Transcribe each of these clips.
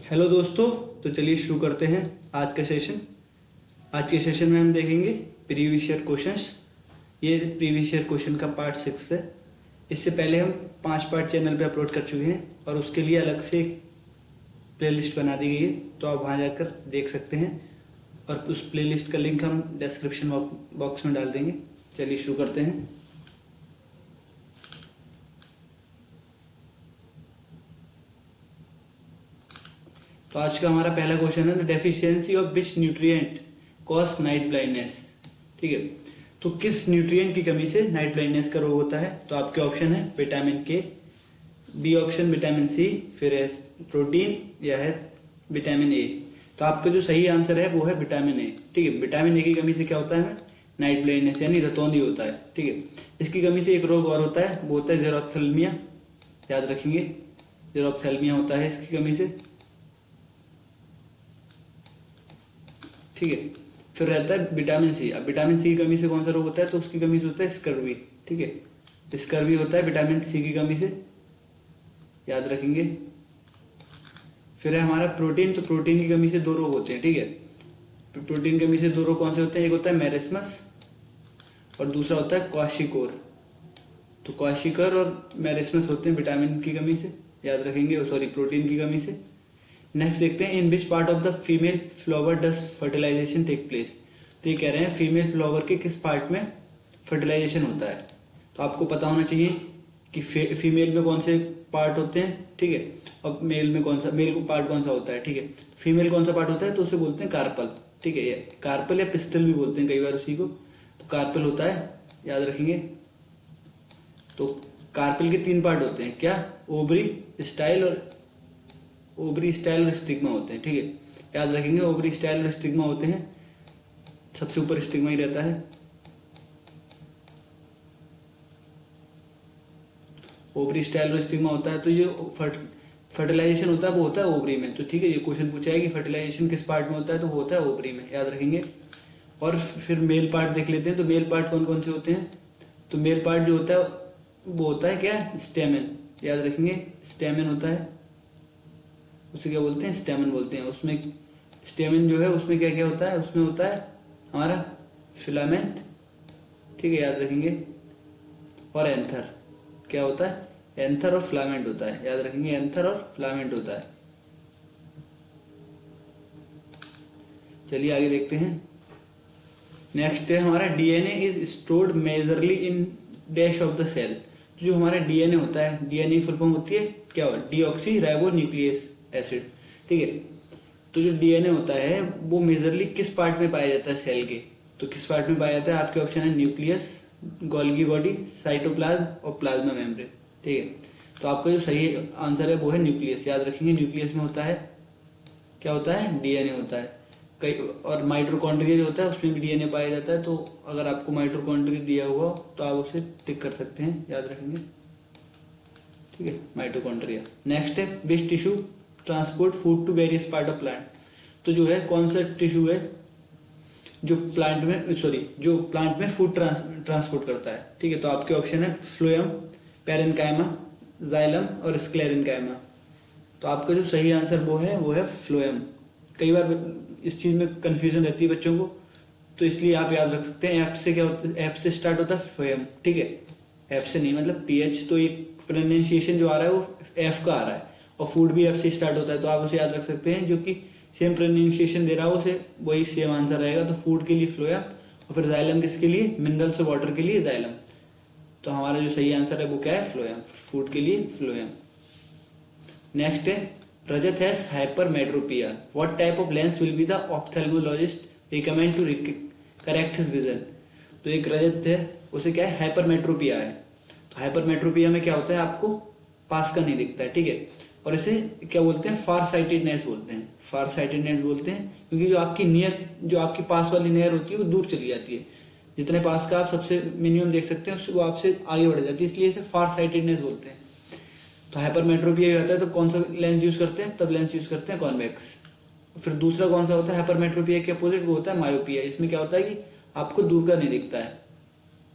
Hello दोस्तों। तो चलिए शुरू करते हैं आज का सेशन। आज के सेशन में हम देखेंगे प्रीवियस ईयर क्वेश्चंस। ये प्रीवियस ईयर क्वेश्चन का पार्ट 6 है। इससे पहले हम 5 पार्ट चैनल पे अपलोड कर चुके हैं और उसके लिए अलग से एक प्लेलिस्ट बना दी गई है, तो आप वहाँ जाकर देख सकते हैं और उस प्लेलिस्ट का लिंक हम डिस्क्रिप्शन बॉक्स में डाल देंगे। चलिए शुरू करते हैं। तो आज का हमारा पहला क्वेश्चन है the deficiency of which nutrient cause night blindness. ठीक है, तो किस न्यूट्रिएंट की कमी से नाइट ब्लाइंडनेस का रोग होता है? तो आपके ऑप्शन है विटामिन के, बी ऑप्शन विटामिन सी, फिर है प्रोटीन या है विटामिन ए। तो आपका जो सही आंसर है वो है विटामिन ए। ठीक है, विटामिन ए की कमी से क्या होता है? नाइट ब्लाइंडनेस यानी रतौंधी होता है। ठीक है, इसकी कमी से एक रोग और होता है, वो होता है जेरोप्थेल्मिया। याद रखेंगे, जेरोप्थेल्मिया होता है इसकी कमी से। ठीक है, फिर रहता है विटामिन सी। अब विटामिन सी की कमी से कौन सा रोग होता है? तो उसकी कमी से होता है स्कर्वी। ठीक है, स्कर्वी होता है विटामिन सी की कमी से, याद रखेंगे। फिर है हमारा प्रोटीन। तो प्रोटीन की कमी से दो रोग होते हैं। ठीक है, तो प्रोटीन की कमी से दो रोग कौन से होते हैं? एक होता है मेरिस्मस और दूसरा होता है क्वाशिकोर। तो क्वाशिकर और मेरिस्मस होते हैं विटामिन की कमी से, याद रखेंगे, सॉरी प्रोटीन की कमी से। नेक्स्ट देखते हैं in which part of the female flower does fertilisation take place. तो ये कह रहे हैं फीमेल फ्लावर के किस पार्ट में फर्टिलाइजेशन होता है। तो आपको पता होना चाहिए कि फीमेल में कौन से पार्ट होते हैं। ठीक है, और मेल में कौन सा, मेल को पार्ट कौन सा होता है। ठीक है, फीमेल कौन सा पार्ट होता है? तो उसे बोलते हैं कार्पल। ठीक है, कार्पल या पिस्टल भी बोलते हैं कई बार उसी को। तो कार्पल होता है, याद रखेंगे। तो कार्पल के 3 पार्ट होते हैं, क्या? ओवरी, स्टाइल और स्टिग्मा होते हैं। ठीक है, याद रखेंगे, ओवरी, स्टाइल और स्टिग्मा होते हैं। सबसे ऊपर स्टिग्मा ही रहता है। ओवरी, स्टाइल और स्टिग्मा होता है। तो ये फर्टिलाइजेशन होता है वो होता है ओवरी में। तो ठीक है, ये क्वेश्चन पूछा है कि फर्टिलाइजेशन किस पार्ट में होता है, तो वो होता है ओवरी में, याद रखेंगे। और फिर मेल पार्ट देख लेते हैं। तो मेल पार्ट कौन कौन से होते हैं? तो मेल पार्ट जो होता है वो होता है क्या? स्टेमन, याद रखेंगे, स्टेमन होता है। उसे क्या बोलते हैं? स्टेमन बोलते हैं। उसमें स्टेमन जो है उसमें क्या क्या होता है? उसमें होता है हमारा फिलामेंट। ठीक है, याद रखेंगे। और एंथर, क्या होता है? एंथर और फिलामेंट होता है, याद रखेंगे, एंथर और फिलामेंट होता है। चलिए आगे देखते हैं। नेक्स्ट है हमारा DNA is stored majorly in dash of the cell. जो हमारा डीएनए होता है, डीएनए फुल फॉर्म होती है क्या? Deoxy ribo nucleus acid. ठीक है, तो जो डीएनए होता है वो मेजरली किस पार्ट में पाया जाता है सेल के? तो किस पार्ट में पाया जाता है? आपके ऑप्शन है न्यूक्लियस, गोल्गी बॉडी, साइटोप्लाज्म और प्लाज्मा मेम्ब्रेन। ठीक है, तो आपका जो सही आंसर है वो है न्यूक्लियस, याद रखेंगे। न्यूक्लियस में होता है, क्या होता है? डीएनए होता है। कई और माइटोकॉन्ड्रिया जो होता है उसमें भी डीएनए पाया जाता है। तो अगर आपको माइटोकॉन्ड्रिया दिया हुआ तो आप उसे टिक कर सकते हैं, याद रखेंगे। ठीक है, माइटोकॉन्ड्रिया। नेक्स्ट है which tissue transport food to various part of plant. तो जो है कौन सा टिश्यू है जो प्लांट में फूड ट्रांसपोर्ट करता है। ठीक है, तो आपके ऑप्शन है फ्लोएम, पेरेन्काइमा, जाइलम और स्क्लेरेन्काइमा। तो आपका जो सही आंसर वो है फ्लोएम। कई बार इस चीज में कंफ्यूजन रहती है बच्चों को, तो इसलिए आप याद रख सकते हैं। एफ से क्या होता है? एफ से स्टार्ट होता है फ्लोएम। ठीक है, एफ से नहीं, मतलब पीएच, तो एक प्रोनाउंसिएशन जो आ रहा है वो एफ का आ रहा है और फूड भी एफ से स्टार्ट होता है। तो आप उसे याद रख सकते हैं, जो कि सेम प्रोनाउंसिएशन दे रहा हो उसे वही सेम आंसर रहेगा। तो फूड के लिए फ्लोएम और फिर जाइलम किसके लिए? मिनरल्स और वाटर के लिए जाइलम। तो हमारा जो सही आंसर है वो क्या है? फ्लोएम, फूड के लिए फ्लोएम। नेक्स्ट है Rajat has hypermetropia, what type of lens will be the ophthalmologist recommend to correct his vision. तो एक रजत है, उसे क्या है? हाइपरमेट्रोपिया है। तो हाइपरमेट्रोपिया में क्या होता है? आपको पास का नहीं दिखता है। ठीक है, और इसे क्या बोलते हैं? फार साइटेडनेस बोलते हैं। फार साइटेडनेस बोलते हैं क्योंकि जो आपकी पास वाली नहर होती है वो दूर चली जाती है। जितने पास का आप सबसे मिनिमम देख सकते हैं उससे वो आपसे आगे बढ़ जाती है, इसलिए इसे फार साइटेडनेस बोलते हैं। तो हाइपरमेट्रोपिया होता है तो कौन सा लेंस यूज करते हैं? तब लेंस यूज करते हैं कॉन्वेक्स। फिर दूसरा कौन सा होता है हाइपरमेट्रोपिया के अपोजिट? वो होता है मायोपिया। इसमें क्या होता है कि आपको दूर का नहीं दिखता है,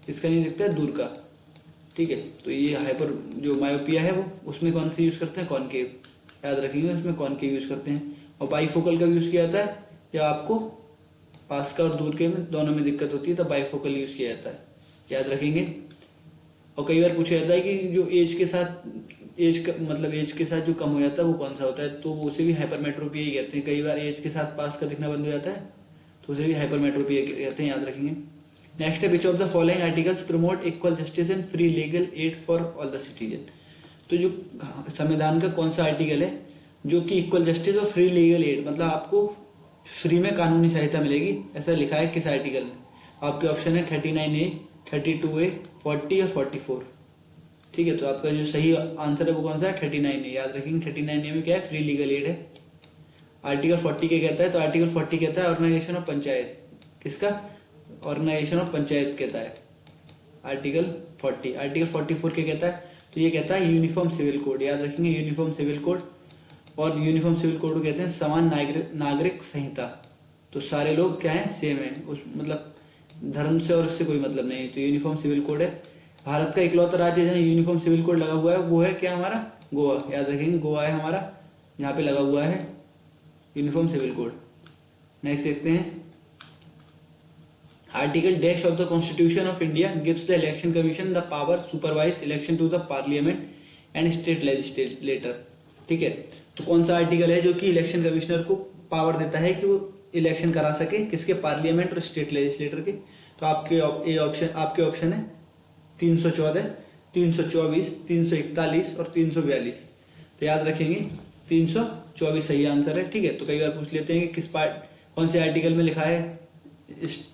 इसका नहीं दिखता है, दूर का। ठीक है, तो ये जो मायोपिया है वो उसमें कौन सा यूज करते हैं? कॉनकेव। याद रखेंगे, उसमें कॉनकेव यूज करते हैं। और बाईफोकल का यूज किया जाता है जब आपको पास का और दूर के में दोनों में दिक्कत होती है, तब बाईफोकल यूज किया जाता है, याद रखेंगे। और कई बार पूछा जाता है कि जो एज के साथ एज के साथ जो कम हो जाता है वो कौन सा होता है, तो उसे भी हाइपरमेट्रोपिया ही कहते हैं। कई बार एज के साथ पास का दिखना बंद हो जाता है तो उसे भी हाइपरमेट्रोपिया कहते हैं, याद रखेंगे। नेक्स्ट है, विच of the following articles promote equal justice and free legal aid for all the citizen. तो जो संविधान का कौन सा आर्टिकल है जो कि इक्वल जस्टिस और फ्री लीगल एड, मतलब आपको फ्री में कानूनी सहायता मिलेगी, ऐसा लिखा है किस आर्टिकल में? आपके ऑप्शन है 39A, 32A, 40 और 44। ठीक है, तो आपका जो सही आंसर है वो कौन सा है? 39A, याद रखेंगे। 39A में क्या है? फ्री लीगल एड है। आर्टिकल 40 क्या कहता है? तो आर्टिकल 40 कहता है ऑर्गेनाइजेशन ऑफ पंचायत। किसका? ऑर्गेनाइजेशन ऑफ पंचायत कहता है आर्टिकल 40। आर्टिकल 44 क्या कहता है? तो ये कहता है यूनिफॉर्म सिविल कोड, याद रखेंगे, यूनिफॉर्म सिविल कोड। और यूनिफॉर्म सिविल कोड को कहते हैं समान नागरिक संहिता। तो सारे लोग क्या है? सेम है, उस मतलब धर्म से और उससे कोई मतलब नहीं, तो यूनिफॉर्म सिविल कोड है। भारत का इकलौता राज्य जहाँ यूनिफॉर्म सिविल कोड लगा हुआ है वो है क्या? हमारा गोवा, याद रखेंगे, गोवा है हमारा यहाँ पे लगा हुआ है यूनिफॉर्म सिविल कोड। नेक्स्ट देखते हैं, article dash of the constitution of India gives the election commission the power supervise election to the parliament and state legislator. ठीक है, तो कौन सा आर्टिकल है जो कि इलेक्शन कमिश्नर को पावर देता है कि वो इलेक्शन करा सके? किसके? पार्लियामेंट और स्टेट लेजिस्लेटर के। तो आपके ऑप्शन है 314, 324, 341 और 342। तो याद रखेंगे 324 सही आंसर है। ठीक है, तो कई बार पूछ लेते हैं कि कौन से आर्टिकल में लिखा है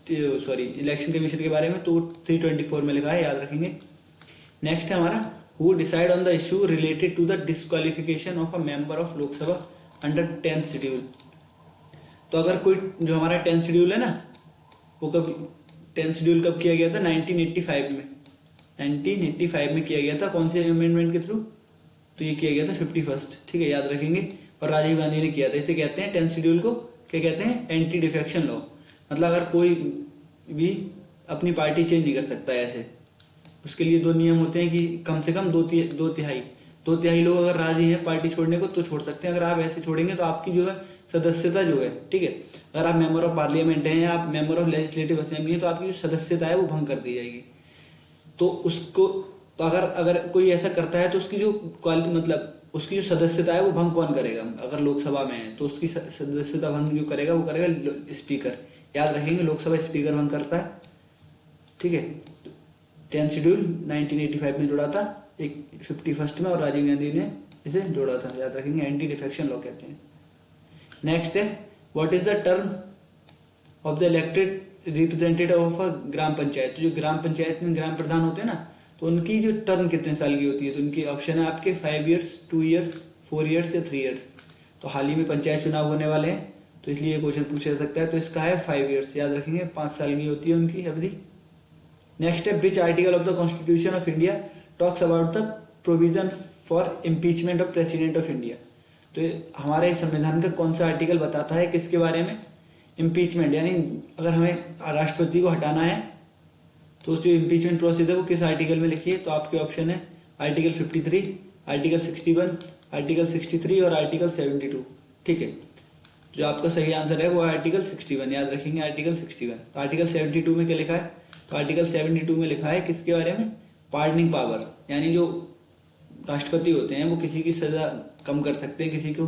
इलेक्शन कमीशन के बारे में, तो 324 में लिखा है, याद रखेंगे। नेक्स्ट है हमारा, who decide on the issue related to the disqualification of a member of Lok Sabha under 10th schedule. तो अगर कोई जो हमारा 10th शेड्यूल है ना, वो कब 10th शेड्यूल कब किया गया था? 1985 में। 1985 में किया गया था, कौन से अमेंडमेंट के थ्रू? तो ये किया गया था 51st। ठीक है, याद रखेंगे। और राजीव गांधी ने किया था। इसे कहते हैं 10th शेड्यूल को क्या कहते हैं? Anti defection law. मतलब अगर कोई भी अपनी पार्टी चेंज नहीं कर सकता है ऐसे, उसके लिए दो नियम होते हैं कि कम से कम दो तिहाई लोग अगर राजी हैं पार्टी छोड़ने को तो छोड़ सकते हैं। अगर आप ऐसे छोड़ेंगे तो आपकी जो है सदस्यता जो है, ठीक है, अगर आप मेंबर ऑफ पार्लियामेंट हैं या आप मेंबर ऑफ लेजिस्लेटिव असेंबली हैं तो आपकी जो सदस्यता है वो भंग कर दी जाएगी। तो उसको तो अगर कोई ऐसा करता है तो उसकी जो क्वालिटी मतलब उसकी जो सदस्यता है वो भंग कौन करेगा? अगर लोकसभा में है तो उसकी सदस्यता भंग जो करेगा वो करेगा स्पीकर। याद रखेंगे, लोकसभा स्पीकर भंग करता है। ठीक है, 10th शेड्यूल 1985 में जोड़ा था, एक 51st में, और राजीव गांधी ने इसे जोड़ा था, याद रखेंगे, एंटी डिफेक्शन लॉ कहते हैं। नेक्स्ट है, what is the term of the elected representative of a gram panchayat. जो ग्राम पंचायत में ग्राम प्रधान होते हैं ना, तो उनकी जो टर्म कितने साल की होती है? तो उनकी ऑप्शन है आपके 5 years, 2 years, 4 years या 3 years। तो हाल ही में पंचायत चुनाव होने वाले हैं तो इसलिए ये क्वेश्चन पूछा जा सकता है। तो इसका है 5 years, याद रखेंगे, 5 साल की होती है उनकी अवधि। नेक्स्ट है, which article of the constitution of India talks about the provision for impeachment of president of India. तो हमारे संविधान का कौन सा आर्टिकल बताता है किसके बारे में? इम्पीचमेंट, यानी अगर हमें राष्ट्रपति को हटाना है तो जो इम्पीचमेंट प्रोसेस है वो किस आर्टिकल में लिखी है? तो आपके ऑप्शन है आर्टिकल 53, आर्टिकल 61, आर्टिकल 63 और आर्टिकल 72। ठीक है, जो आपका सही आंसर है वो आर्टिकल 61, याद रखेंगे, आर्टिकल 61। तो आर्टिकल 72 में क्या लिखा है? तो आर्टिकल 72 में लिखा है किसके बारे में? पार्डनिंग पावर, यानी जो राष्ट्रपति होते हैं वो किसी की सजा कम कर सकते हैं, किसी को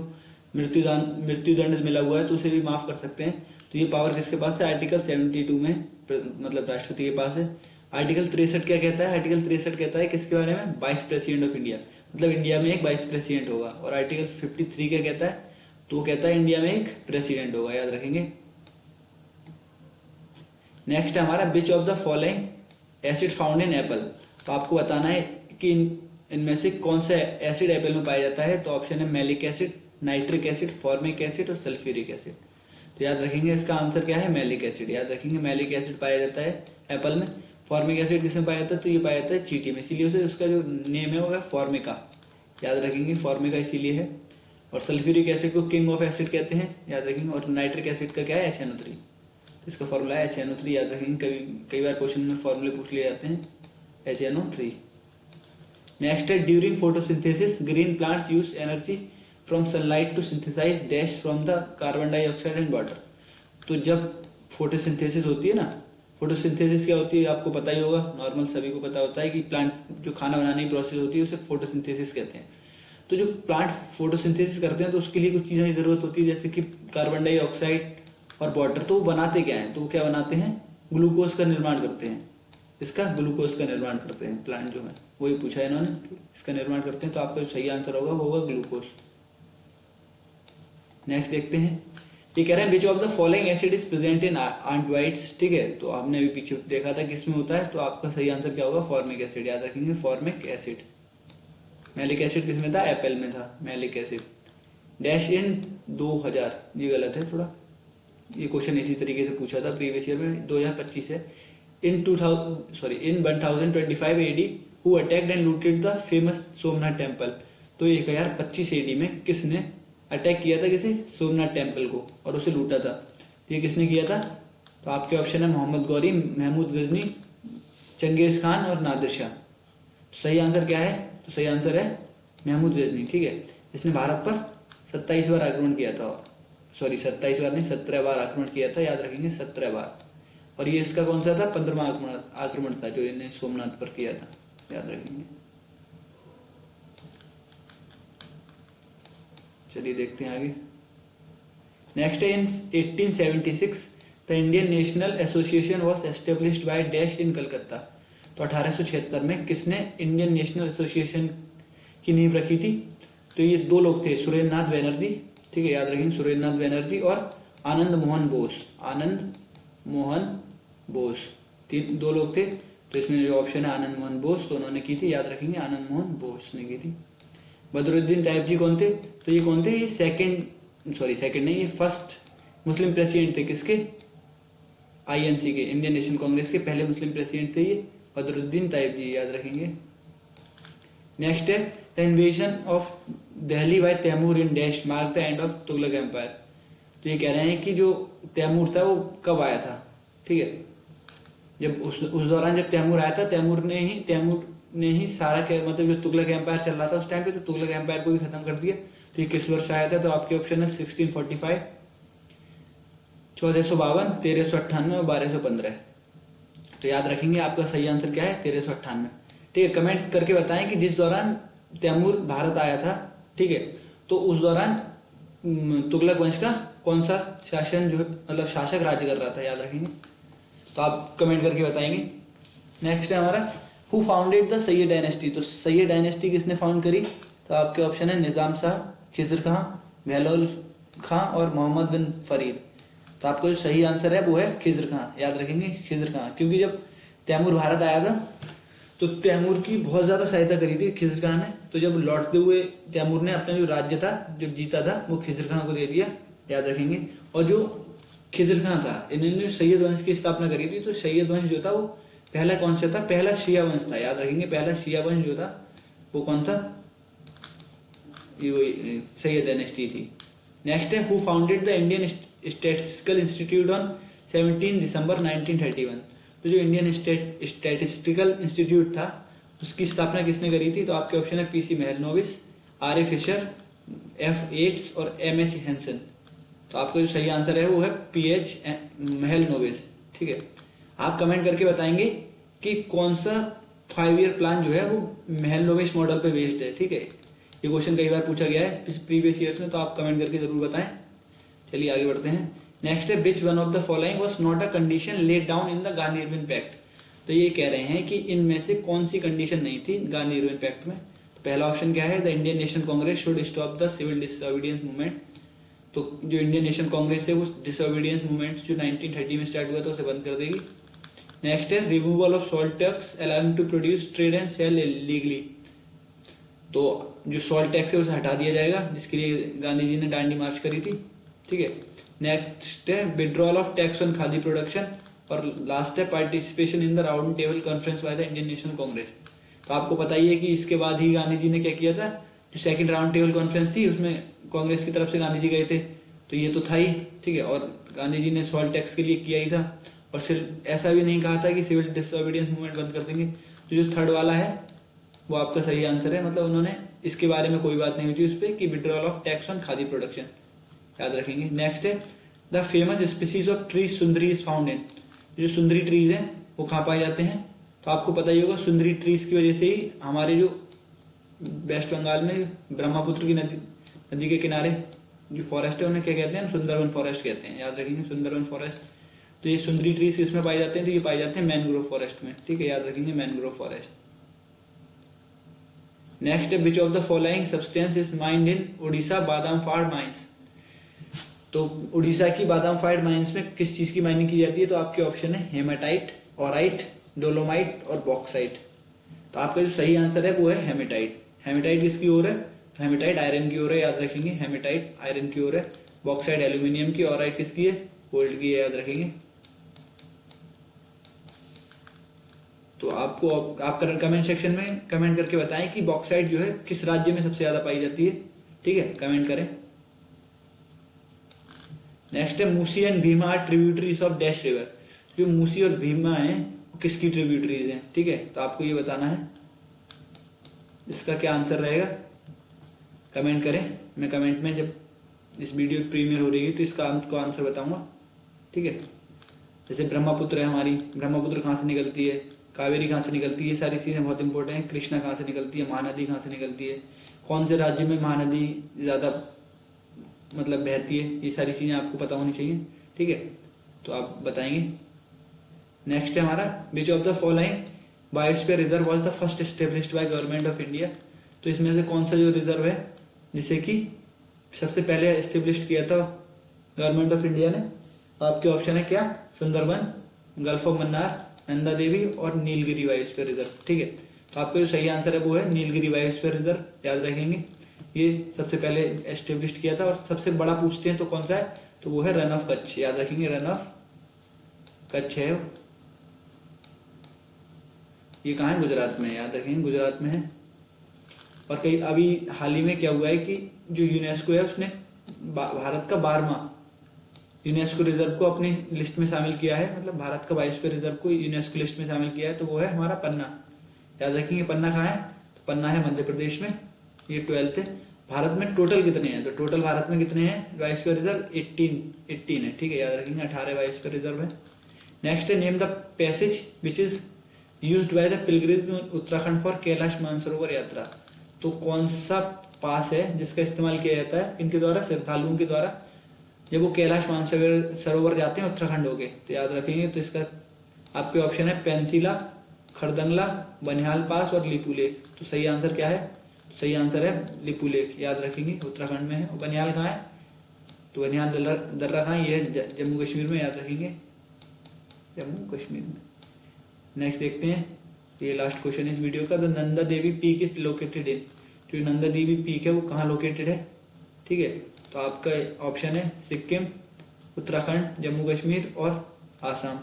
मृत्युदंड मिला हुआ है तो उसे भी माफ कर सकते हैं। तो ये पावर किसके पास है? आर्टिकल 72 में मतलब राष्ट्रपति के पास है। आर्टिकल 63 क्या कहता है? आर्टिकल 63 कहता है किसके बारे में? वाइस प्रेसिडेंट ऑफ इंडिया, मतलब इंडिया में एक वाइस प्रेसिडेंट होगा। और आर्टिकल 53 क्या कहता है? तो वो कहता है इंडिया में एक प्रेसिडेंट होगा, याद रखेंगे। नेक्स्ट है हमारा, विच of the following acid found in Apple. तो आपको बताना है कि इनमें से कौन सा एसिड एप्पल में पाया जाता है। तो ऑप्शन है malic acid, nitric acid, formic acid और सल्फ्यूरिक एसिड। तो याद रखेंगे इसका आंसर क्या है? मैलिक एसिड, याद रखेंगे, मैलिक एसिड पाया जाता है एप्पल में। फॉर्मिक एसिड किसमें पाया जाता है? तो ये पाया जाता है चींटी में, इसीलिए उसे उसका जो नेम है वो है फॉर्मिका, याद रखेंगे, फॉर्मिका इसीलिए है। और सल्फ्यूरिक एसिड को किंग ऑफ एसिड कहते हैं, याद रखेंगे। और नाइट्रिक एसिड का क्या है? HNO3, तो इसका फॉर्मूला है HNO3, याद रखेंगे, कई बार क्वेश्चन में फॉर्मूले पूछ लिए जाते हैं, HNO3। नेक्स्ट है, during photosynthesis green plants use energy from sunlight to synthesise dash from the carbon dioxide and water. तो जब फोटोसिंथेसिस होती है ना, फोटोसिंथेसिस क्या होती है आपको पता ही होगा, नॉर्मल सभी को पता होता है कि प्लांट जो खाना बनाने की प्रोसेस होती है उसे फोटोसिंथेसिस कहते हैं। तो जो प्लांट फोटोसिंथेसिस करते हैं तो उसके लिए कुछ चीज़ों की जरूरत होती है, जैसे कि कार्बन डाइऑक्साइड और वाटर। तो वो बनाते क्या है, तो वो क्या बनाते हैं, ग्लूकोज का निर्माण करते हैं। इसका ग्लूकोज का निर्माण करते हैं प्लांट जो है, वही पूछा है इन्होंने, इसका निर्माण करते हैं। तो आपका जो सही आंसर होगा वो होगा ग्लूकोज। नेक्स्ट देखते हैं, ये कह रहे हैं which of the following acid is present in ant bites. ठीक है, तो आपने अभी पीछे देखा था किसमें होता है, तो आपका सही आंसर क्या होगा, फॉर्मिक एसिड। याद रखेंगे फॉर्मिक एसिड। मैलिक एसिड किसमें था, एप्पल में था मैलिक एसिड। डैश इन 2000, ये गलत है थोड़ा, ये क्वेश्चन इसी तरीके से पूछा था प्रीवियस ईयर में, 2025 है। इन 1025 AD who attacked and looted the famous Somnath temple. तो 1025 AD में किसने अटैक किया था, किसे, सोमनाथ टेम्पल को, और उसे लूटा था। ये किसने किया था, तो आपके ऑप्शन है मोहम्मद गौरी, महमूद गजनी, चंगेज खान और नादिर शाह। सही आंसर क्या है, तो सही आंसर है महमूद गजनी। ठीक है, इसने भारत पर 27 बार आक्रमण किया था, सॉरी 27 बार नहीं 17 बार आक्रमण किया था, याद रखेंगे 17 बार। और ये इसका कौन सा था, 15वां आक्रमण था जो इन्हें सोमनाथ पर किया था, याद रखेंगे। चलिए देखते हैं आगे। नेक्स्ट है इन 1876 the Indian national association was established by dash in Calcutta. तो 1876 में किसने इंडियन नेशनल एसोसिएशन की नींव रखी थी, तो ये दो लोग थे, सुरेंद्र नाथ बैनर्जी। ठीक है, याद रखेंगे सुरेंद्र नाथ बैनर्जी और आनंद मोहन बोस। आनंद मोहन बोस, तीन दो लोग थे। तो इसमें जो ऑप्शन है आनंद मोहन बोस, तो उन्होंने की थी, याद रखेंगे आनंद मोहन बोस ने की थी। बदरुद्दीन तायब जी कौन थे, तो ये कौन थे, ये सेकंड नहीं, ये फर्स्ट मुस्लिम प्रेसिडेंट थे, किसके, आईएनसी के, इंडियन नेशनल कांग्रेस के पहले मुस्लिम प्रेसिडेंट थे ये बदरुद्दीन तायब जी, याद रखेंगे। नेक्स्ट है the invasion of Delhi by Timur in dash mark the end of Tughlaq empire. तो ये कह रहे हैं कि जो तैमूर था वो कब आया था। ठीक है, जब उस दौरान जब तैमूर आया था, तैमूर ने ही सारा मतलब जो तुगलक एम्पायर चल रहा था उस टाइम पे, तो तुगलक एम्पायर को भी खत्म कर दिया। तो ये किस वर्ष आया था, तो आपके ऑप्शन है 1645, 1452, 1398 और 1215। तो याद रखेंगे आपका सही आंसर क्या है, 1398। ठीक है, कमेंट करके बताएं कि जिस दौरान तैमूर भारत आया था, ठीक है, तो उस दौरान तुगलक वंश का कौन सा शासन जो मतलब शासक राज्य कर रहा था, याद रखेंगे। तो आप कमेंट करके बताएंगे। नेक्स्ट है हमारा who founded the Syed dynasty. तो सैयद डायनेस्टी किसने फाउंड करी, तो आपके ऑप्शन है निजाम शाह, खिजर खां, बहलोल खां और मोहम्मद बिन फरीद। तो आपका जो सही आंसर है वो है खिजर खां, याद रखेंगे खिजर खां। क्योंकि जब तैमूर भारत आया था तो तैमूर की बहुत ज्यादा सहायता करी थी खिजर खां ने। तो जब लौटते हुए तैमूर ने अपना जो राज्य था जो जीता था वो खिजर खां को दे दिया, याद रखेंगे। और जो खिजर खां था, इन्होंने सैयद वंश की स्थापना करी थी। तो सैयद वंश जो था वो पहला कौन सा था, पहला शिया वंश था, याद रखेंगे। पहला शिया वंश जो था वो कौन था, ये सैयद डायनेस्टी थी। नेक्स्ट है who founded the Indian statistical institute on 17 दिसंबर 1931। तो जो इंडियन स्टैटिस्टिकल इंस्टीट्यूट था उसकी स्थापना किसने करी थी, तो आपके ऑप्शन है PC Mahalanobis, R A Fisher, F Yates और एम एच हैंसन। तो आपका जो सही आंसर है वो है पीएच महलनोबिस। ठीक है, आप कमेंट करके बताएंगे कि कौन सा 5 ईयर प्लान जो है वो महलनोबिस मॉडल पे बेस्ड है। ठीक है, ये क्वेश्चन कई बार पूछा गया है प्रीवियस ईयर्स में, तो आप कमेंट करके जरूर बताएं। चलिए आगे बढ़ते हैं। नेक्स्ट है which one of the following was not a condition laid down in the Gandhi Irwin pact. तो ये कह रहे हैं कि इनमें से कौन सी कंडीशन नहीं थी गांधी इरविन पैक्ट में। तो पहला ऑप्शन क्या है, the Indian National Congress should stop the civil disobedience movement. तो जो इंडियन नेशनल कांग्रेस है वो डिसओबीडियंस मूवमेंट जो 1930 में स्टार्ट हुआ था उसे बंद कर देगी। नेक्स्ट है removal of salt tax allowing to produce trade and sale legally. तो जो सॉल्ट टैक्स है उसे हटा दिया जाएगा, जिसके लिए गांधी जी ने दांडी मार्च करी थी। ठीक है, नेक्स्ट है withdrawal of tax on khadi production. और लास्ट है participation in the round table conference by the Indian National Congress. तो आपको पता ही है कि इसके बाद ही गांधी जी ने क्या किया था, जो सेकंड राउंड टेबल कॉन्फ्रेंस थी उसमें कांग्रेस की तरफ से गांधी जी गए थे, तो ये तो था ही। ठीक है, और गांधी जी ने सॉल्ट टैक्स के लिए किया ही था। और सिर्फ ऐसा भी नहीं कहा था कि सिविल डिसओबीडियंस मूवमेंट बंद कर देंगे। तो जो थर्ड वाला है वो आपका सही आंसर है, मतलब उन्होंने इसके बारे में कोई बात नहीं होती उस पर कि withdrawal of tax on khadi production, याद रखेंगे। नेक्स्ट है the famous species of tree Sundari is found in, जो सुंदरी ट्रीज हैं वो कहाँ पाए जाते हैं? तो आपको पता ही होगा सुंदरी ट्रीज की वजह से ही हमारे जो वेस्ट बंगाल में ब्रह्मपुत्र की नदी के किनारे जो फॉरेस्ट है उन्हें क्या कहते हैं? सुंदरवन फॉरेस्ट कहते हैं, याद रखेंगे सुंदरवन फॉरेस्ट। तो ये सुंदरी ट्रीज किसमें पाए जाते हैं? तो ये पाए जाते हैं मैनग्रोव फॉरेस्ट में, ठीक है, याद रखेंगे मैनग्रोव फॉरेस्ट। नेक्स्ट है विच of the following substance is mind in Orissa बादाम फाड़ माइंस, तो उड़ीसा की बादाम फाड़ माइंस में किस चीज की माइनिंग की जाती है? तो आपके ऑप्शन है हेमाटाइट, ऑराइट, डोलोमाइट और बॉक्साइट। तो आपका जो सही आंसर है वो है हेमेटाइट। हेमेटाइट किसकी ओर है? तो हेमेटाइट आयरन की ओर है, याद रखेंगे हेमेटाइट आयरन की ओर है। बॉक्साइट एल्यूमिनियम की, ऑराइट किसकी है? गोल्ड की है, याद रखेंगे। तो आपको आप कमेंट सेक्शन में कमेंट करके बताएं कि बॉक्साइट जो है किस राज्य में सबसे ज्यादा पाई जाती है, ठीक है, कमेंट करें। नेक्स्ट है Musi and Bhima are tributaries of dash river, जो मूसी और भीमा है वो किसकी ट्रिब्यूटरीज हैं, ठीक है, तो आपको ये बताना है। इसका क्या आंसर रहेगा कमेंट करें, मैं कमेंट में जब इस वीडियो प्रीमियर हो रही है तो इसका आपको आंसर बताऊंगा, ठीक है। जैसे ब्रह्मपुत्र है हमारी, ब्रह्मपुत्र कहाँ से निकलती है, कावेरी कहाँ से निकलती है, ये सारी चीजें बहुत इंपॉर्टेंट है। कृष्णा कहाँ से निकलती है, महानदी कहाँ से निकलती है, कौन से राज्य में महानदी ज्यादा मतलब बहती है, ये सारी चीजें आपको पता होनी चाहिए, ठीक है, तो आप बताएंगे। नेक्स्ट है हमारा विच of the following biosphere reserve was the first established by government of India, तो इसमें से कौन सा जो रिजर्व है जिसे कि सबसे पहले एस्टेब्लिश किया था गवर्नमेंट ऑफ इंडिया ने? तो आपके ऑप्शन है क्या? सुंदरबन, गल्फ ऑफ मन्नार, नंदा देवी और नीलगिरी बायोस्फीयर रिजर्व, ठीक है। तो आपका जो सही आंसर है वो है नीलगिरी बायोस्फीयर रिजर्व, याद रखेंगे। ये सबसे पहले एस्टेब्लिश किया था और सबसे बड़ा पूछते हैं तो कौन सा है? तो वो है रन ऑफ कच्छ, याद रखेंगे रन ऑफ कच्छ है। ये कहाँ है? गुजरात में, याद रखेंगे गुजरात में है। और कई अभी हाल ही में क्या हुआ है कि जो यूनेस्को है उसने भारत का 12वां यूनेस्को रिजर्व को अपनी लिस्ट में शामिल किया है, मतलब भारत का बायोस्फीयर रिजर्व को यूनेस्को लिस्ट में शामिल किया है, तो वो है हमारा पन्ना, याद रखेंगे। पन्ना कहाँ है? तो पन्ना है मध्य प्रदेश में, ये 12th है। भारत में टोटल कितने हैं? तो टोटल भारत में कितने हैं बायोस्फीयर रिजर्व? 18 है, ठीक है, याद रखेंगे 18 बायोस्फीयर रिजर्व है। नेक्स्ट है name the passage which is used by the pilgrims in Uttarakhand for Kailash Mansarovar यात्रा, तो कौन सा पास है जिसका इस्तेमाल किया जाता है इनके द्वारा, श्रद्धालुओं के द्वारा, जब वो कैलाश मानसरोवर जाते हैं उत्तराखंड होके? तो याद रखेंगे, तो इसका आपके ऑप्शन है पेंसिला, खरदंगला, बनिहाल पास और लिपू लेक। तो सही आंसर क्या है? सही आंसर है लिपू लेक, याद रखेंगे, उत्तराखंड में है। और बनिहाल कहाँ है? तो बनिहाल दर्रा कहाँ है? ये है जम्मू कश्मीर में, याद रखेंगे जम्मू कश्मीर में। नेक्स्ट देखते हैं, ये लास्ट क्वेश्चन इस वीडियो का, the Nanda Devi peak is located in, जो नंदा देवी पीक है वो कहाँ लोकेटेड है, ठीक है। तो आपका ऑप्शन है सिक्किम, उत्तराखंड, जम्मू कश्मीर और आसाम,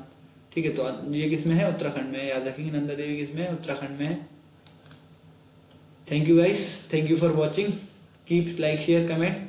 ठीक है। तो ये किस में है? उत्तराखंड में, याद रखेंगे नंदा देवी किस में है? उत्तराखंड में है। Thank you guys, thank you for watching, keep like share comment